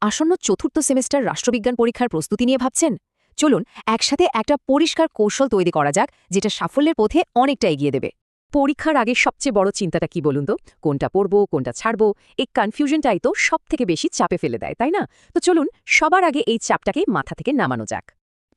আসন্ন চতুর্থ সেমেস্টার রাষ্ট্রবিজ্ঞান পরীক্ষার প্রস্তুতি নিয়ে ভাবছেন? চলুন একসাথে একটা পরিষ্কার কৌশল তৈরি করা যাক, যেটা সাফল্যের পথে অনেকটা এগিয়ে দেবে। পরীক্ষার আগে সবচেয়ে বড় চিন্তাটা কি বলুন তো? কোনটা পড়ব, কোনটা ছাড়ব? এই কনফিউশনটাই তো সবথেকে বেশি চাপে ফেলে দেয়, তাই না? তো চলুন সবার আগে এই চাপটাকে মাথা থেকে নামানো যাক।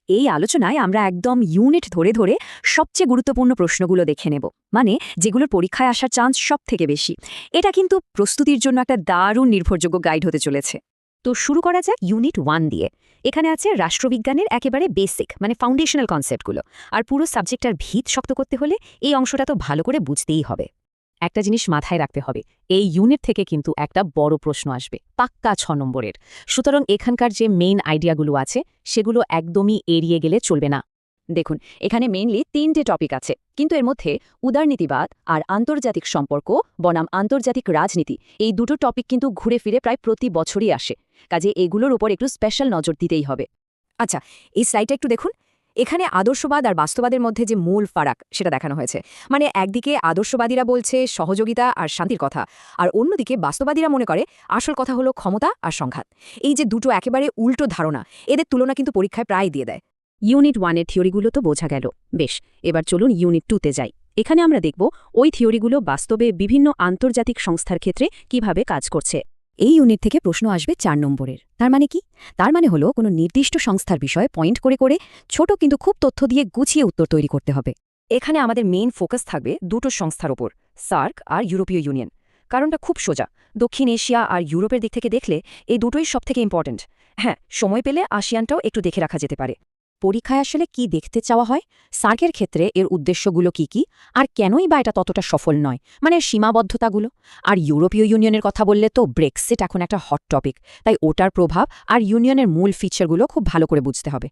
এই আলোচনায় আমরা একদম ইউনিট ধরে ধরে সবচেয়ে গুরুত্বপূর্ণ প্রশ্নগুলো দেখে নেব, মানে যেগুলোর পরীক্ষায় আসার চান্স সব থেকে বেশি। এটা কিন্তু প্রস্তুতির জন্য একটা দারুণ নির্ভরযোগ্য গাইড হতে চলেছে। তো শুরু করা যাক ইউনিট 1 দিয়ে। এখানে আছে রাষ্ট্রবিজ্ঞানের একেবারে বেসিক মানে ফাউন্ডেশনাল কনসেপ্টগুলো। আর পুরো সাবজেক্টটার ভিত শক্ত করতে হলে এই অংশটা তো ভালো করে বুঝতেই হবে। একটা জিনিস মাথায় রাখতে হবে, এই ইউনিট থেকে কিন্তু একটা বড় প্রশ্ন আসবে, পাক্কা 6 নম্বরের। সুতরাং এখানকার যে মেইন আইডিয়াগুলো আছে সেগুলো একদমই এড়িয়ে গেলে চলবে না। দেখুন, এখানে মেইনলি 3টে টপিক আছে, কিন্তু এর মধ্যে উদারনীতিবাদ আর আন্তর্জাতিক সম্পর্ক বনাম আন্তর্জাতিক রাজনীতি, এই দুটো টপিক কিন্তু ঘুরে ফিরে প্রায় প্রতি বছরই আসে। কাজে এগুলোর উপর একটু স্পেশাল নজর দিতেই হবে। আচ্ছা, এই স্লাইডটা একটু দেখুন। এখানে আদর্শবাদ আর বাস্তবাদের মধ্যে যে মূল ফারাক সেটা দেখানো হয়েছে। মানে একদিকে আদর্শবাদীরা বলছে সহযোগিতা আর শান্তির কথা, আর অন্যদিকে বাস্তবাদীরা মনে করে আসল কথা হলো ক্ষমতা আর সংঘাত। এই যে দুটো একেবারে উল্টো ধারণা, এদের তুলনা কিন্তু পরীক্ষায় প্রায় দিয়ে দেয়। ইউনিট 1-এর থিওরিগুলো তো বোঝা গেল। বেশ, এবার চলুন ইউনিট 2-তে যাই। এখানে আমরা দেখব ওই থিওরিগুলো বাস্তবে বিভিন্ন আন্তর্জাতিক সংস্থার ক্ষেত্রে কিভাবে কাজ করছে। এই ইউনিট থেকে প্রশ্ন আসবে 4 নম্বরের। তার মানে কি? তার মানে হলো কোনো নির্দিষ্ট সংস্থার বিষয়ে পয়েন্ট করে করে ছোট কিন্তু খুব তথ্য দিয়ে গুছিয়ে উত্তর তৈরি করতে হবে। এখানে আমাদের মেইন ফোকাস থাকবে দুটো সংস্থার ওপর, সার্ক আর ইউরোপীয় ইউনিয়ন। কারণটা খুব সোজা, দক্ষিণ এশিয়া আর ইউরোপের দিক থেকে দেখলে এই দুটোই সবথেকে ইম্পর্ট্যান্ট। হ্যাঁ, সময় পেলে আসিয়ানটাও একটু দেখে রাখা যেতে পারে। পরীক্ষায় আসলে কি দেখতে চাওয়া হয়, সার্কের ক্ষেত্রে এর উদ্দেশ্যগুলো কি কি, আর কেনই বা এটা ততটা সফল নয়, মানে সীমাবদ্ধতাগুলো। আর ইউরোপীয় ইউনিয়নের কথা বললে তো ব্রেক্সিট এখন একটা হট টপিক, তাই ওটার প্রভাব আর ইউনিয়নের মূল ফিচারগুলো খুব ভালো করে বুঝতে হবে।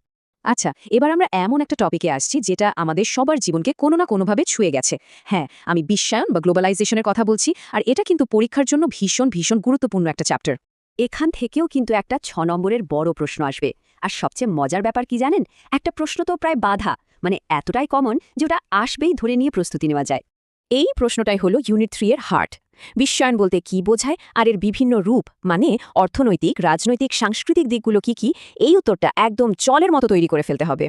আচ্ছা, এবার আমরা এমন একটা টপিকে আসছি যেটা আমাদের সবার জীবনকে কোনো না কোনোভাবে ছুঁয়ে গেছে। হ্যাঁ, আমি বিশ্বায়ন বা গ্লোবালাইজেশনের কথা বলছি, আর এটা কিন্তু পরীক্ষার জন্য ভীষণ ভীষণ গুরুত্বপূর্ণ একটা চ্যাপ্টার। এখান থেকেও কিন্তু একটা 6 নম্বরের বড় প্রশ্ন আসবে। আর সবচেয়ে মজার ব্যাপার কি জানেন? একটা প্রশ্ন তো প্রায় বাধা, মানে এতটাই কমন যে ওটা আসবেই ধরে নিয়ে প্রস্তুতি নেওয়া যায়। এই প্রশ্নটাই হলো ইউনিট 3 এর হার্ট। বিশ্বায়ন বলতে কি বোঝায় আর এর বিভিন্ন রূপ, মানে অর্থনৈতিক, রাজনৈতিক, সাংস্কৃতিক দিকগুলো কি কি, এই উত্তরটা একদম জলের মতো তৈরি করে ফেলতে হবে।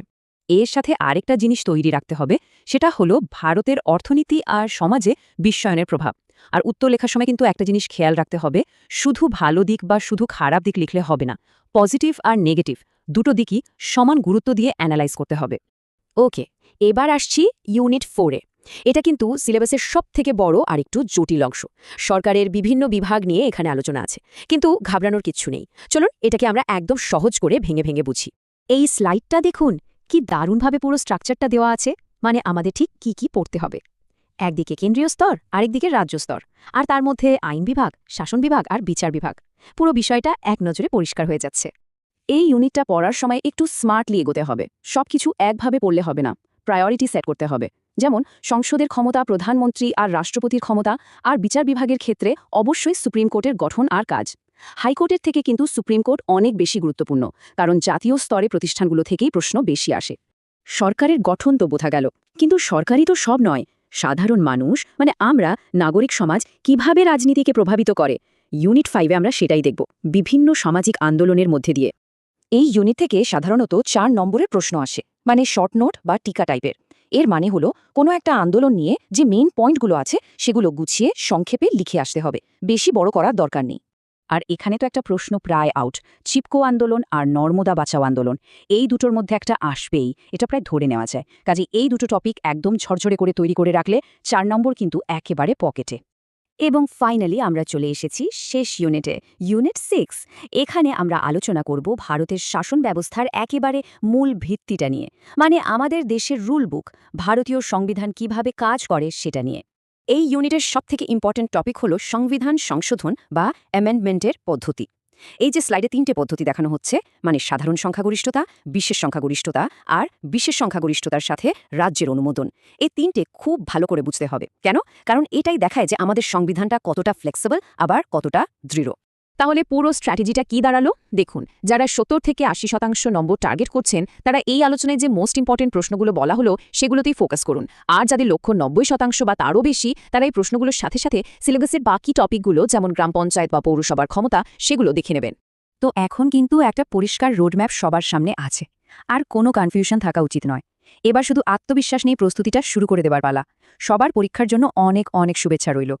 এর সাথে আরেকটা জিনিস তৈরি রাখতে হবে, সেটা হলো ভারতের অর্থনীতি আর সমাজে বিশ্বায়নের প্রভাব। আর উত্তর লেখার সময় কিন্তু একটা জিনিস খেয়াল রাখতে হবে, শুধু ভালো দিক বা শুধু খারাপ দিক লিখলে হবে না, পজিটিভ আর নেগেটিভ দুটো দিকই সমান গুরুত্ব দিয়ে অ্যানালাইজ করতে হবে। ওকে, এবার আসছি ইউনিট 4-এ। এটা কিন্তু সিলেবাসের সবথেকে বড় আর একটু জটিল অংশ। সরকারের বিভিন্ন বিভাগ নিয়ে এখানে আলোচনা আছে, কিন্তু ঘাবড়ানোর কিচ্ছু নেই। চলুন এটাকে আমরা একদম সহজ করে ভেঙে ভেঙে বুঝি। এই স্লাইডটা দেখুন, কি দারুণভাবে পুরো স্ট্রাকচারটা দেওয়া আছে। মানে আমাদের ঠিক কি কি পড়তে হবে। একদিকে কেন্দ্রীয় স্তর, আরেকদিকে রাজ্য স্তর, আর তার মধ্যে আইন বিভাগ, শাসন বিভাগ আর বিচার বিভাগ। পুরো বিষয়টা এক নজরে পরিষ্কার হয়ে যাচ্ছে। এই ইউনিটটা পড়ার সময় একটু স্মার্টলি এগোতে হবে। সবকিছু একভাবে পড়লে হবে না, প্রায়োরিটি সেট করতে হবে। যেমন সংসদের ক্ষমতা, প্রধানমন্ত্রী আর রাষ্ট্রপতির ক্ষমতা, আর বিচার বিভাগের ক্ষেত্রে অবশ্যই সুপ্রিম কোর্টের গঠন আর কাজ। হাইকোর্টের থেকে কিন্তু সুপ্রিম কোর্ট অনেক বেশি গুরুত্বপূর্ণ, কারণ জাতীয় স্তরে প্রতিষ্ঠানগুলো থেকেই প্রশ্ন বেশি আসে। সরকারের গঠন তো বোঝা গেল, কিন্তু সরকারই তো সব নয়। সাধারণ মানুষ মানে আমরা, নাগরিক সমাজ কিভাবে রাজনীতিকে প্রভাবিত করে, ইউনিট 5-এ আমরা সেটাই দেখব, বিভিন্ন সামাজিক আন্দোলনের মধ্যে দিয়ে। এই ইউনিট থেকে সাধারণত 4 নম্বরের প্রশ্ন আসে, মানে শর্ট নোট বা টিকা টাইপের। এর মানে হলো কোনো একটা আন্দোলন নিয়ে যে মেইন পয়েন্টগুলো আছে সেগুলো গুছিয়ে সংক্ষেপে লিখে আসতে হবে, বেশি বড় করার দরকার নেই। আর এখানে তো একটা প্রশ্ন প্রায় আউট, চিপকো আন্দোলন আর নর্মদা বাঁচাও আন্দোলন, এই দুটোর মধ্যে একটা আসবেই, এটা প্রায় ধরে নেওয়া যায়। কাজে এই দুটো টপিক একদম ঝরঝরে করে তৈরি করে রাখলে 4 নম্বর কিন্তু একেবারে পকেটে। এবং ফাইনালি আমরা চলে এসেছি শেষ ইউনিটে, ইউনিট 6। এখানে আমরা আলোচনা করব ভারতের শাসন ব্যবস্থার একেবারে মূল ভিত্তিটা নিয়ে, মানে আমাদের দেশের রুল বুক, ভারতীয় সংবিধান কিভাবে কাজ করে সেটা নিয়ে। এই ইউনিটের সবথেকে ইম্পর্ট্যান্ট টপিক হলো সংবিধান সংশোধন বা অ্যামেন্ডমেন্টের পদ্ধতি। এই যে স্লাইডে 3টে পদ্ধতি দেখানো হচ্ছে, মানে সাধারণ সংখ্যাগরিষ্ঠতা, বিশেষ সংখ্যাগরিষ্ঠতা আর বিশেষ সংখ্যাগরিষ্ঠতার সাথে রাজ্যের অনুমোদন, এই 3টে খুব ভালো করে বুঝতে হবে। কেন? কারণ এটাই দেখায় যে আমাদের সংবিধানটা কতটা ফ্লেক্সিবল আবার কতটা দৃঢ়। তাহলে পুরো স্ট্র্যাটেজিটা কি দাঁড়ালো দেখুন। যারা 70 থেকে 80% নম্বর টার্গেট করছেন, তারা এই আলোচনায় যে মোস্ট ইম্পর্টেন্ট প্রশ্নগুলো বলা হলো সেগুলোতেই ফোকাস করুন। আর যাদের লক্ষ্য 90% বা তারও বেশি, তারা এই প্রশ্নগুলোর সাথে সাথে সিলেবাসের বাকি টপিকগুলো, যেমন গ্রাম পঞ্চায়েত বা পৌরসভার ক্ষমতা, সেগুলো দেখে নেবেন। তো এখন কিন্তু একটা পরিষ্কার রোডম্যাপ সবার সামনে আছে, আর কোনো কনফিউশন থাকা উচিত নয়। এবার শুধু আত্মবিশ্বাস নিয়ে প্রস্তুতিটা শুরু করে দেবার পালা। সবার পরীক্ষার জন্য অনেক অনেক শুভেচ্ছা রইল।